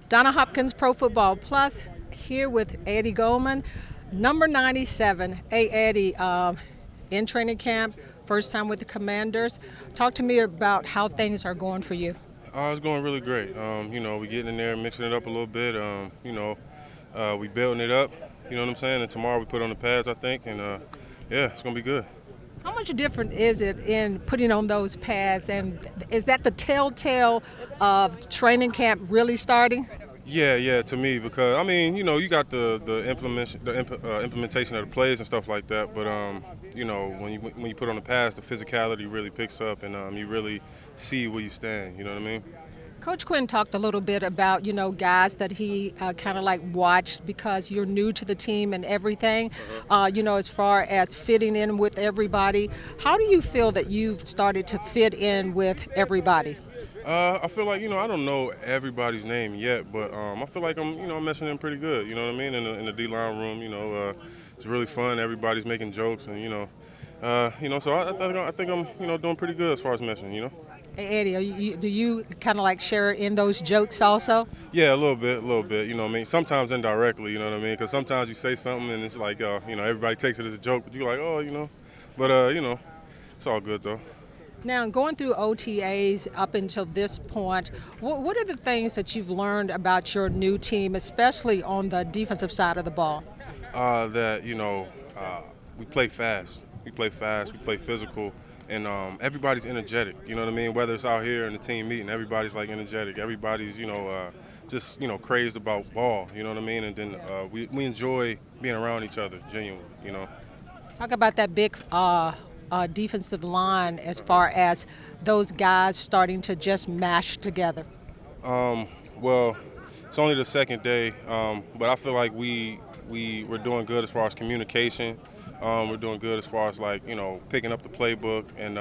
Donna Hopkins, Pro Football Plus, here with Eddie Goldman, number 97. Hey, Eddie, in training camp, first time with the Commanders. Talk to me about how things are going for you. It's going really great. We getting in there, mixing it up a little bit. We building it up. You know what I'm saying? And tomorrow we put on the pads, I think, and yeah, it's gonna be good. How much different is it in putting on those pads, and is that the telltale of training camp really starting? Yeah, to me because you got the implementation of the plays and stuff like that, but when you put on the pads, the physicality really picks up, and you really see where you stand. You know what I mean? Coach Quinn talked a little bit about, guys that he kind of like watched because you're new to the team and everything, as far as fitting in with everybody. How do you feel that you've started to fit in with everybody? I feel like I don't know everybody's name yet, but I feel like I'm meshing in pretty good. You know what I mean? In the D line room, it's really fun. Everybody's making jokes, and so I think I'm doing pretty good as far as meshing. Hey, Eddie, do you kind of like share in those jokes also? Yeah, a little bit. You know what I mean? Sometimes indirectly, you know what I mean? Because sometimes you say something and it's like, everybody takes it as a joke, but you're like, oh. But, it's all good though. Now, going through OTAs up until this point, what are the things that you've learned about your new team, especially on the defensive side of the ball? We play fast. We play fast. We play physical, and everybody's energetic. You know what I mean? Whether it's out here in the team meeting, everybody's like energetic. Everybody's just crazed about ball. You know what I mean? And then we enjoy being around each other genuinely. Talk about that big defensive line as far as those guys starting to just mash together. Well, it's only the second day, but I feel like we're doing good as far as communication. We're doing good as far as picking up the playbook, and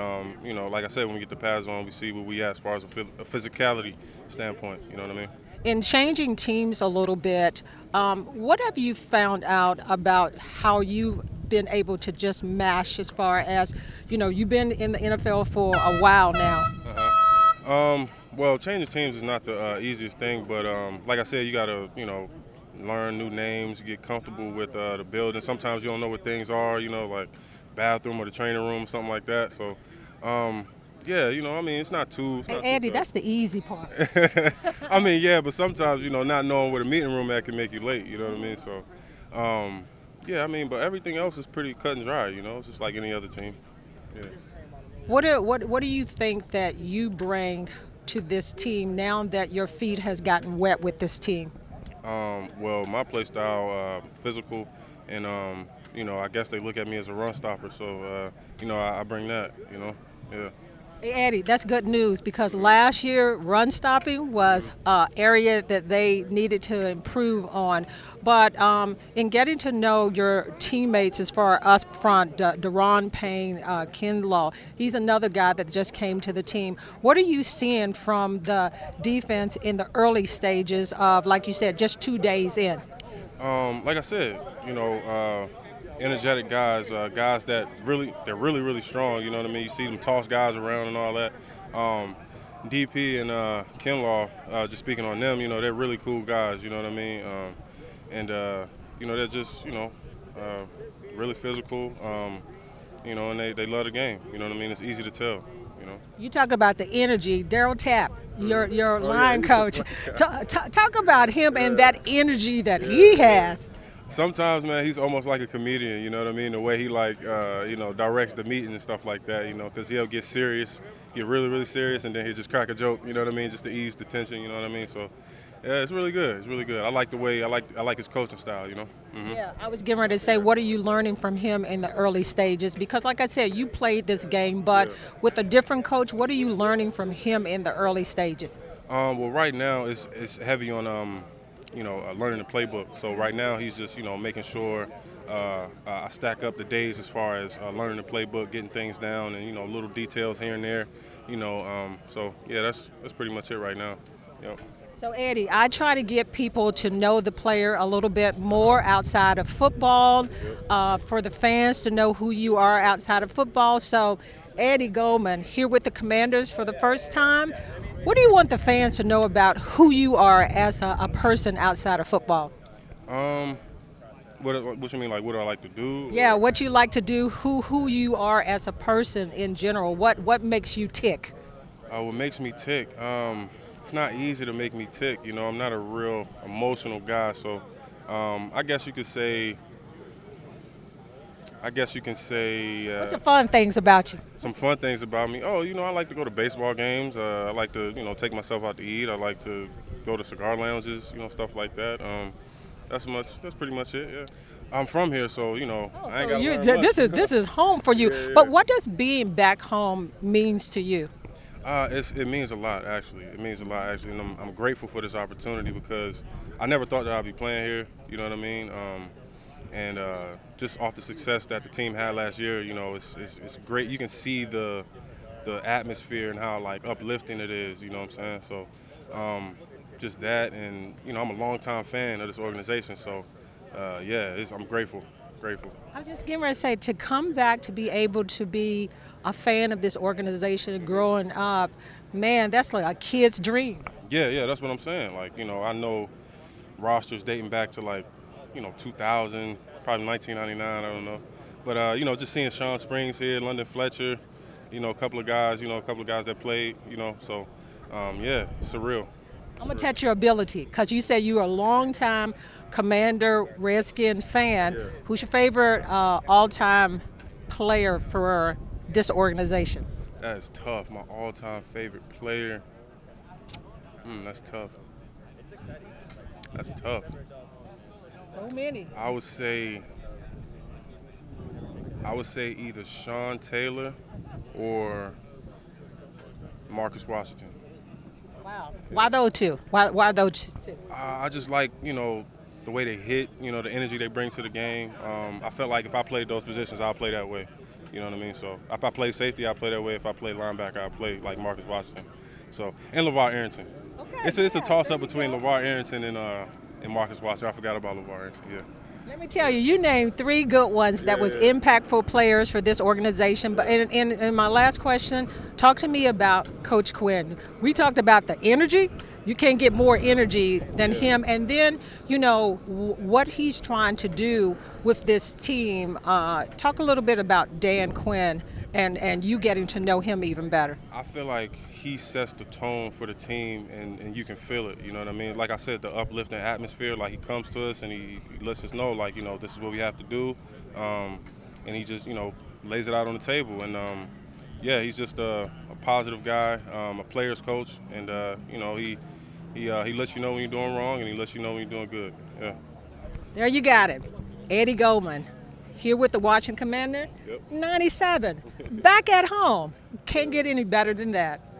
like I said, when we get the pads on, we see where we at as far as a physicality standpoint. You know what I mean? In changing teams a little bit, what have you found out about how you've been able to just mash as far as, you've been in the NFL for a while now? Well, changing teams is not the easiest thing, but like I said, you got to, learn new names, get comfortable with the building. Sometimes you don't know what things are, like bathroom or the training room, something like that. So, yeah, it's not too. Hey, Eddie, that's the easy part. Yeah, but sometimes, not knowing where the meeting room at can make you late. You know what I mean? So, yeah, but everything else is pretty cut and dry. It's just like any other team. Yeah. What do you think that you bring to this team now that your feet has gotten wet with this team? Well, my play style, physical, and I guess they look at me as a run stopper. So, I bring that. Yeah. Hey, Eddie, that's good news because last year run stopping was an area that they needed to improve on. But in getting to know your teammates as far as up front, Deron Payne, Kinlaw, he's another guy that just came to the team. What are you seeing from the defense in the early stages of, like you said, just 2 days in? Like I said, energetic guys, guys that they're really strong. You know what I mean? You see them toss guys around and all that. DP and Kinlaw, just speaking on them, they're really cool guys. You know what I mean? And they're just really physical. And they love the game. You know what I mean? It's easy to tell. You talk about the energy. Daryl Tapp, your line yeah. coach. Talk about him and that energy that he has. Sometimes, man, he's almost like a comedian, you know what I mean? The way he, directs the meeting and stuff like that, because he'll get serious, get really serious, and then he'll just crack a joke, you know what I mean, just to ease the tension, you know what I mean? So, yeah, it's really good. It's really good. I like the way, I like his coaching style, Mm-hmm. Yeah, I was getting ready to say, what are you learning from him in the early stages? Because, like I said, you played this game, but with a different coach, what are you learning from him in the early stages? Well, right now it's heavy on learning the playbook. So right now he's just making sure I stack up the days as far as learning the playbook, getting things down, and little details here and there. So yeah, that's pretty much it right now. Yep. So Eddie, I try to get people to know the player a little bit more outside of football, for the fans to know who you are outside of football. So Eddie Goldman here with the Commanders for the first time. What do you want the fans to know about who you are as a person outside of football? Um, what you mean, like what do I like to do? Yeah, what you like to do, who you are as a person in general. What makes you tick? What makes me tick? It's not easy to make me tick. You know, I'm not a real emotional guy, so I guess you could say. I guess you can say What's the fun things about you? some fun things about me. Oh, you know, I like to go to baseball games. I like to, you know, take myself out to eat. I like to go to cigar lounges, you know, stuff like that. That's pretty much it. Yeah, I'm from here, so you know, I ain't So got to you, learn much. this is home for you. Yeah, yeah. But what does being back home means to you? It means a lot, actually. It means a lot, actually, and I'm grateful for this opportunity because I never thought that I'd be playing here. You know what I mean? And just off the success that the team had last year, you know, it's great. You can see the atmosphere and how like uplifting it is. You know what I'm saying? So just that, and you know, I'm a longtime fan of this organization. So yeah, I'm grateful. Grateful. I was just getting ready to say, to come back to be able to be a fan of this organization growing up, man, that's like a kid's dream. Yeah, that's what I'm saying. Like, you know, I know rosters dating back to like, you know, 2000, probably 1999, I don't know. But, you know, just seeing Sean Springs here, London Fletcher, you know, a couple of guys that played, you know, so, yeah, surreal. I'm going to test your ability because you said you were a longtime Commander Redskin fan. Yeah. Who's your favorite all-time player for this organization? That is tough. My all-time favorite player. That's tough. That's tough. So many. I would say either Sean Taylor or Marcus Washington. Wow. Why those two? Why those two? I just like, you know, the way they hit, you know, the energy they bring to the game. I felt like if I played those positions, I'll play that way. You know what I mean? So if I play safety, I play that way. If I play linebacker, I play like Marcus Washington. So, and LeVar Arrington. Okay, It's a yeah, toss-up there you between go. LeVar Arrington and Marcus Washington. I forgot about LeVar Arrington, yeah. Let me tell you, you named three good ones that was Yeah. impactful players for this organization. But in my last question, talk to me about Coach Quinn. We talked about the energy. You can't get more energy than him. And then, you know, what he's trying to do with this team. Talk a little bit about Dan Quinn and you getting to know him even better. I feel like he sets the tone for the team, and you can feel it. You know what I mean? Like I said, the uplifting atmosphere. Like he comes to us and he lets us know, like, you know, this is what we have to do, and he just, you know, lays it out on the table. And yeah, he's just a positive guy, a player's coach, and you know, he lets you know when you're doing wrong, and he lets you know when you're doing good. Yeah. There you got it. Eddie Goldman, here with the Washington Commander. Yep. 97. Back at home. Can't get any better than that.